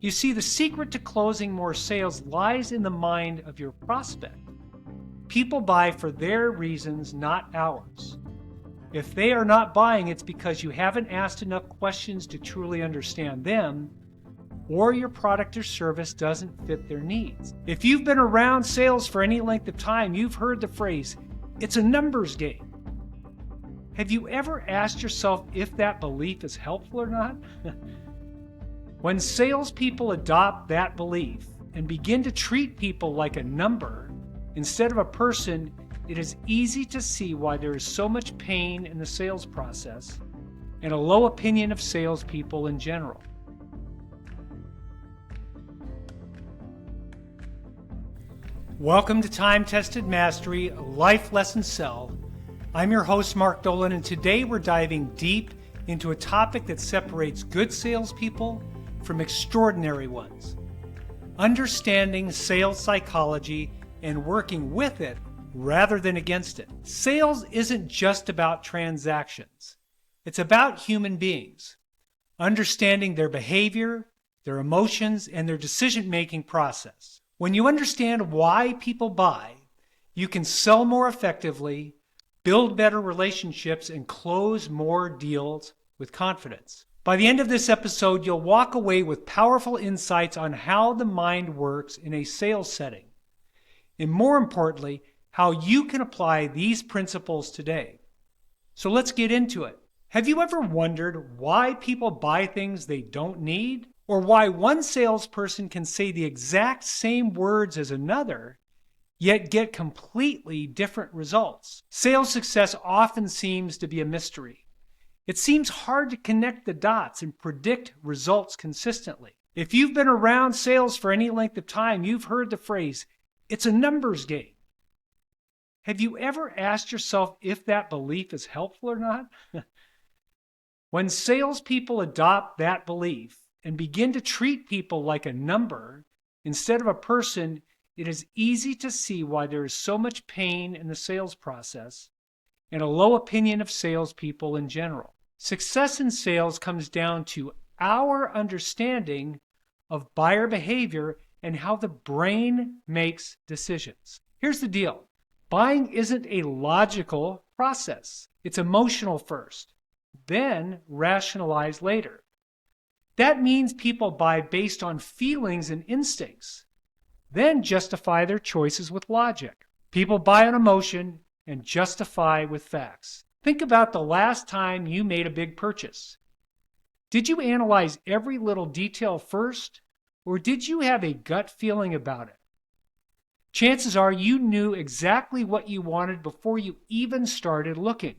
You see, the secret to closing more sales lies in the mind of your prospect. People buy for their reasons, not ours. If they are not buying, it's because you haven't asked enough questions to truly understand them, or your product or service doesn't fit their needs. If you've been around sales for any length of time, you've heard the phrase, "It's a numbers game." Have you ever asked yourself if that belief is helpful or not? When salespeople adopt that belief and begin to treat people like a number instead of a person, it is easy to see why there is so much pain in the sales process and a low opinion of salespeople in general. Welcome to Time Tested Mastery, Life Lesson Sell. I'm your host, Mark Dolan, and today we're diving deep into a topic that separates good salespeople from extraordinary ones. Understanding sales psychology and working with it rather than against it. Sales isn't just about transactions. It's about human beings, understanding their behavior, their emotions, and their decision-making process. When you understand why people buy, you can sell more effectively, build better relationships, and close more deals with confidence. By the end of this episode, you'll walk away with powerful insights on how the mind works in a sales setting, and more importantly, how you can apply these principles today. So let's get into it. Have you ever wondered why people buy things they don't need? Or why one salesperson can say the exact same words as another, yet get completely different results? Sales success often seems to be a mystery. It seems hard to connect the dots and predict results consistently. If you've been around sales for any length of time, you've heard the phrase, "It's a numbers game." Have you ever asked yourself if that belief is helpful or not? When salespeople adopt that belief and begin to treat people like a number instead of a person, it is easy to see why there is so much pain in the sales process and a low opinion of salespeople in general. Success in sales comes down to our understanding of buyer behavior and how the brain makes decisions. Here's the deal. Buying isn't a logical process. It's emotional first, then rationalized later. That means people buy based on feelings and instincts, then justify their choices with logic. People buy on emotion and justify with facts. Think about the last time you made a big purchase. Did you analyze every little detail first, or did you have a gut feeling about it? Chances are you knew exactly what you wanted before you even started looking.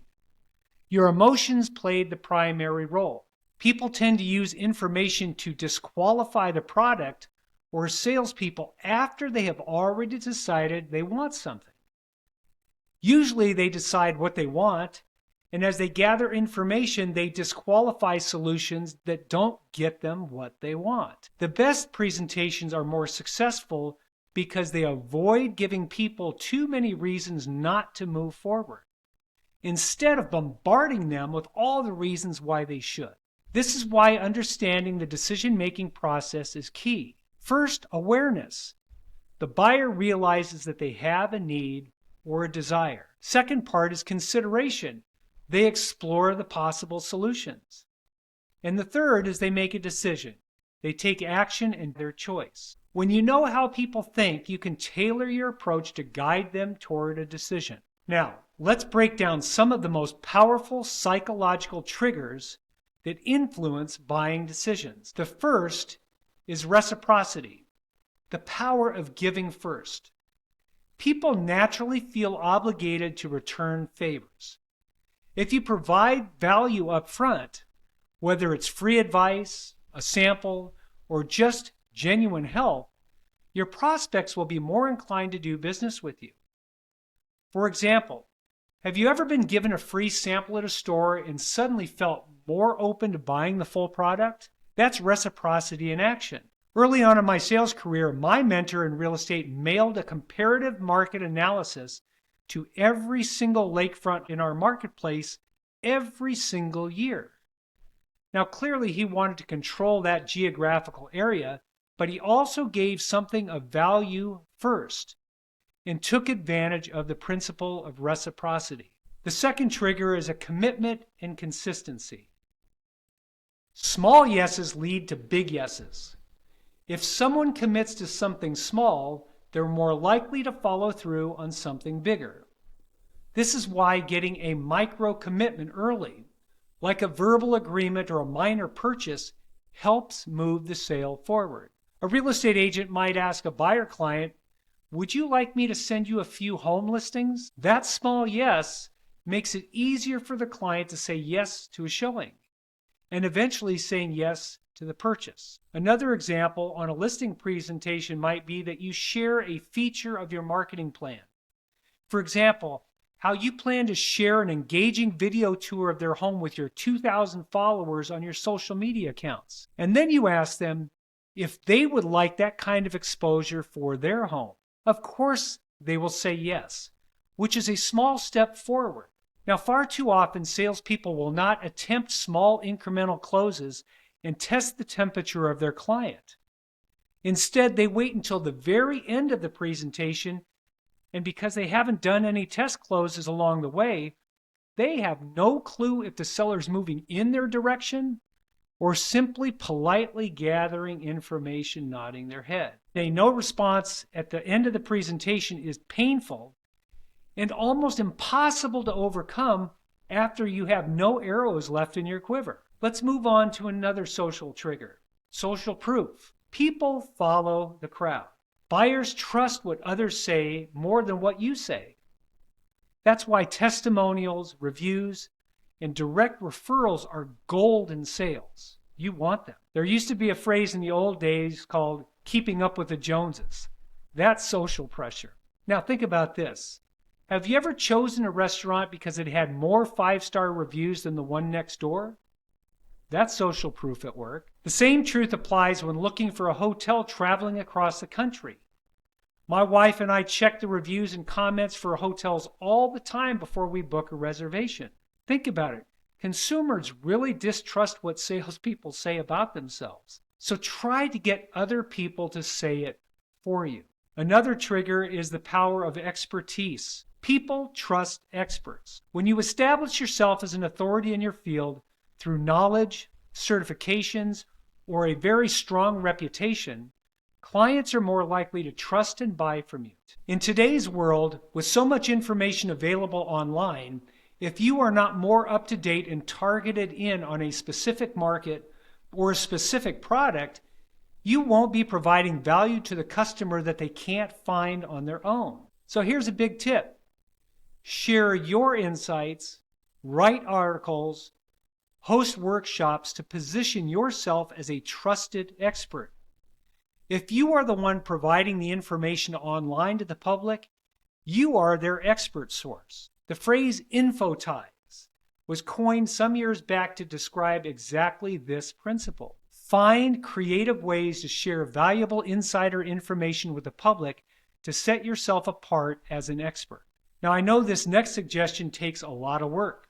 Your emotions played the primary role. People tend to use information to disqualify the product or salespeople after they have already decided they want something. Usually they decide what they want, and as they gather information, they disqualify solutions that don't get them what they want. The best presentations are more successful because they avoid giving people too many reasons not to move forward, instead of bombarding them with all the reasons why they should. This is why understanding the decision-making process is key. First, awareness. The buyer realizes that they have a need or a desire. Second part is consideration. They explore the possible solutions. And the third is they make a decision. They take action in their choice. When you know how people think, you can tailor your approach to guide them toward a decision. Now, let's break down some of the most powerful psychological triggers that influence buying decisions. The first is reciprocity, the power of giving first. People naturally feel obligated to return favors. If you provide value up front, whether it's free advice, a sample, or just genuine help, your prospects will be more inclined to do business with you. For example, have you ever been given a free sample at a store and suddenly felt more open to buying the full product? That's reciprocity in action. Early on in my sales career, my mentor in real estate mailed a comparative market analysis to every single lakefront in our marketplace every single year. Now, clearly he wanted to control that geographical area but he also gave something of value first and took advantage of the principle of reciprocity. The second trigger is a commitment and consistency. Small yeses lead to big yeses. If someone commits to something small, they're more likely to follow through on something bigger. This is why getting a micro commitment early, like a verbal agreement or a minor purchase, helps move the sale forward. A real estate agent might ask a buyer client, "Would you like me to send you a few home listings?" That small yes makes it easier for the client to say yes to a showing, and eventually saying yes to the purchase. Another example on a listing presentation might be that you share a feature of your marketing plan. For example, how you plan to share an engaging video tour of their home with your 2,000 followers on your social media accounts. And then you ask them if they would like that kind of exposure for their home. Of course, they will say yes, which is a small step forward. Now, far too often, salespeople will not attempt small incremental closes and test the temperature of their client. Instead, they wait until the very end of the presentation, and because they haven't done any test closes along the way, they have no clue if the seller's moving in their direction or simply politely gathering information, nodding their head. A no response at the end of the presentation is painful and almost impossible to overcome after you have no arrows left in your quiver. Let's move on to another social trigger, social proof. People follow the crowd. Buyers trust what others say more than what you say. That's why testimonials, reviews, and direct referrals are gold in sales. You want them. There used to be a phrase in the old days called keeping up with the Joneses. That's social pressure. Now think about this. Have you ever chosen a restaurant because it had more 5-star reviews than the one next door? That's social proof at work. The same truth applies when looking for a hotel traveling across the country. My wife and I check the reviews and comments for hotels all the time before we book a reservation. Think about it. Consumers really distrust what salespeople say about themselves. So try to get other people to say it for you. Another trigger is the power of expertise. People trust experts. When you establish yourself as an authority in your field through knowledge, certifications, or a very strong reputation, clients are more likely to trust and buy from you. In today's world, with so much information available online, if you are not more up to date and targeted in on a specific market or a specific product, you won't be providing value to the customer that they can't find on their own. So here's a big tip. Share your insights, write articles, host workshops to position yourself as a trusted expert. If you are the one providing the information online to the public, you are their expert source. The phrase infotize was coined some years back to describe exactly this principle. Find creative ways to share valuable insider information with the public to set yourself apart as an expert. Now, I know this next suggestion takes a lot of work.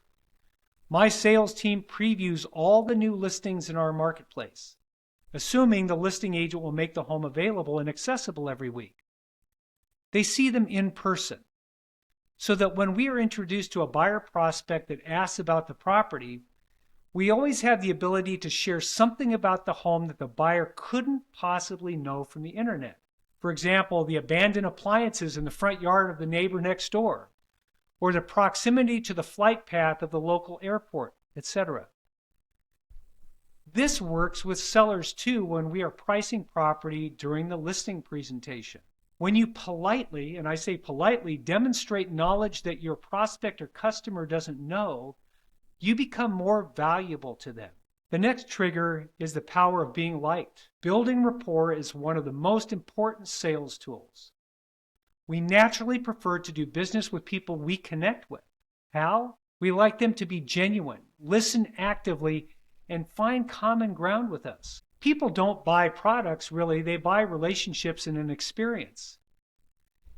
My sales team previews all the new listings in our marketplace, assuming the listing agent will make the home available and accessible every week. They see them in person, so that when we are introduced to a buyer prospect that asks about the property, we always have the ability to share something about the home that the buyer couldn't possibly know from the internet. For example, the abandoned appliances in the front yard of the neighbor next door, or the proximity to the flight path of the local airport, etc. This works with sellers too when we are pricing property during the listing presentation. When you politely, and I say politely, demonstrate knowledge that your prospect or customer doesn't know, you become more valuable to them. The next trigger is the power of being liked. Building rapport is one of the most important sales tools. We naturally prefer to do business with people we connect with. How? We like them to be genuine, listen actively, and find common ground with us. People don't buy products, really. They buy relationships and an experience.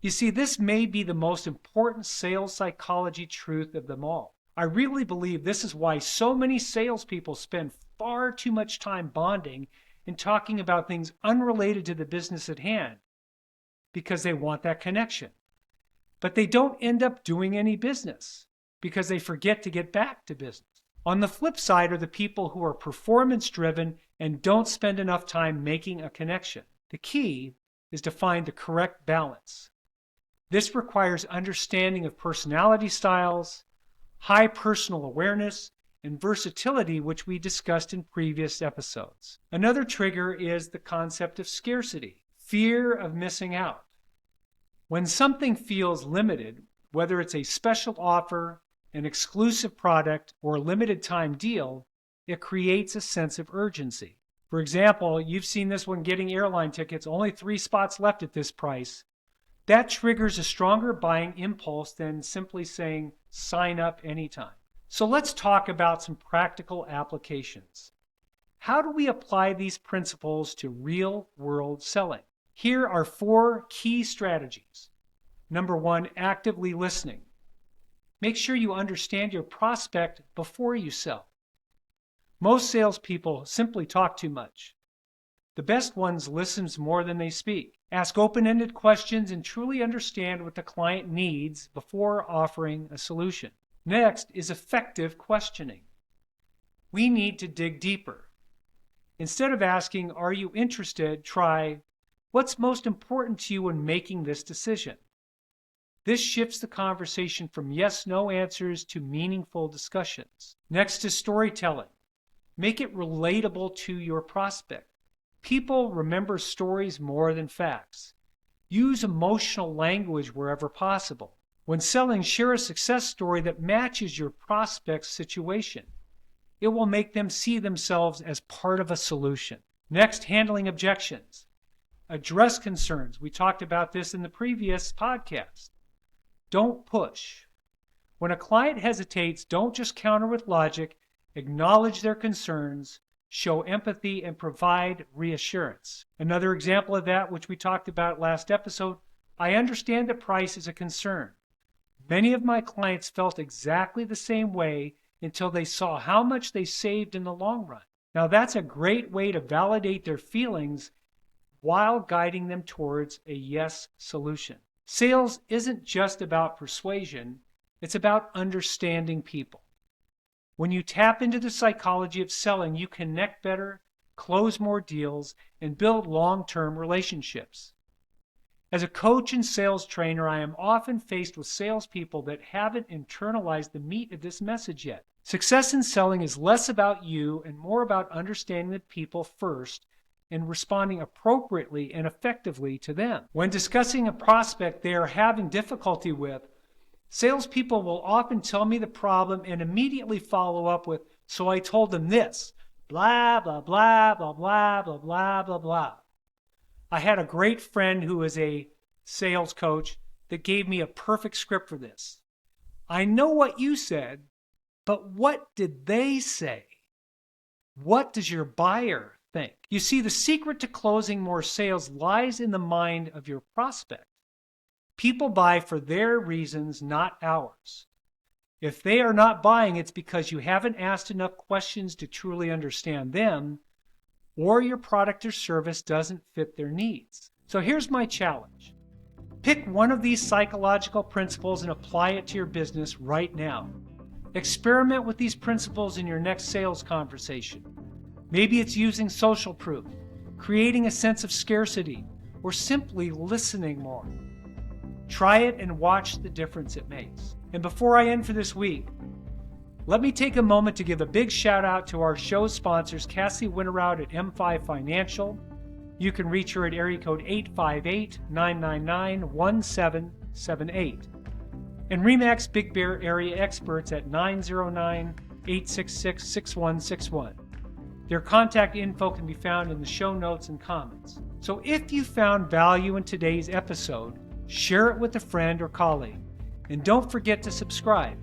You see, this may be the most important sales psychology truth of them all. I really believe this is why so many salespeople spend far too much time bonding and talking about things unrelated to the business at hand because they want that connection. But they don't end up doing any business because they forget to get back to business. On the flip side are the people who are performance-driven and don't spend enough time making a connection. The key is to find the correct balance. This requires understanding of personality styles, high personal awareness, and versatility, which we discussed in previous episodes. Another trigger is the concept of scarcity, fear of missing out. When something feels limited, whether it's a special offer, an exclusive product, or a limited time deal, it creates a sense of urgency. For example, you've seen this when getting airline tickets, only 3 spots left at this price. That triggers a stronger buying impulse than simply saying, sign up anytime. So let's talk about some practical applications. How do we apply these principles to real-world selling? Here are 4 key strategies. Number 1, actively listening. Make sure you understand your prospect before you sell. Most salespeople simply talk too much. The best ones listen more than they speak. Ask open-ended questions and truly understand what the client needs before offering a solution. Next is effective questioning. We need to dig deeper. Instead of asking, are you interested, try, what's most important to you when making this decision? This shifts the conversation from yes-no answers to meaningful discussions. Next is storytelling. Make it relatable to your prospect. People remember stories more than facts. Use emotional language wherever possible. When selling, share a success story that matches your prospect's situation. It will make them see themselves as part of a solution. Next, handling objections. Address concerns. We talked about this in the previous podcast. Don't push. When a client hesitates, don't just counter with logic. Acknowledge their concerns, show empathy, and provide reassurance. Another example of that, which we talked about last episode, I understand that price is a concern. Many of my clients felt exactly the same way until they saw how much they saved in the long run. Now that's a great way to validate their feelings while guiding them towards a yes solution. Sales isn't just about persuasion, it's about understanding people. When you tap into the psychology of selling, you connect better, close more deals, and build long-term relationships. As a coach and sales trainer, I am often faced with salespeople that haven't internalized the meat of this message yet. Success in selling is less about you and more about understanding the people first and responding appropriately and effectively to them. When discussing a prospect they are having difficulty with, salespeople will often tell me the problem and immediately follow up with, so I told them this, blah, blah, blah, blah, blah, blah, blah, blah, blah. I had a great friend who is a sales coach that gave me a perfect script for this. I know what you said, but what did they say? What does your buyer think? You see, the secret to closing more sales lies in the mind of your prospect. People buy for their reasons, not ours. If they are not buying, it's because you haven't asked enough questions to truly understand them, or your product or service doesn't fit their needs. So here's my challenge. Pick one of these psychological principles and apply it to your business right now. Experiment with these principles in your next sales conversation. Maybe it's using social proof, creating a sense of scarcity, or simply listening more. Try it and watch the difference it makes. And before I end for this week, let me take a moment to give a big shout out to our show sponsors, Cassie Winterowd at M5 Financial. You can reach her at area code 858-999-1778. And RE/MAX Big Bear Area Experts at 909-866-6161. Their contact info can be found in the show notes and comments. So if you found value in today's episode, share it with a friend or colleague. And don't forget to subscribe.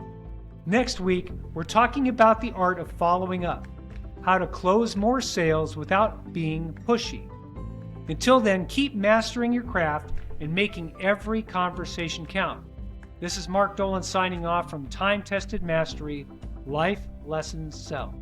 Next week, we're talking about the art of following up, how to close more sales without being pushy. Until then, keep mastering your craft and making every conversation count. This is Mark Dolan signing off from Time Tested Mastery, Life Lessons Sell.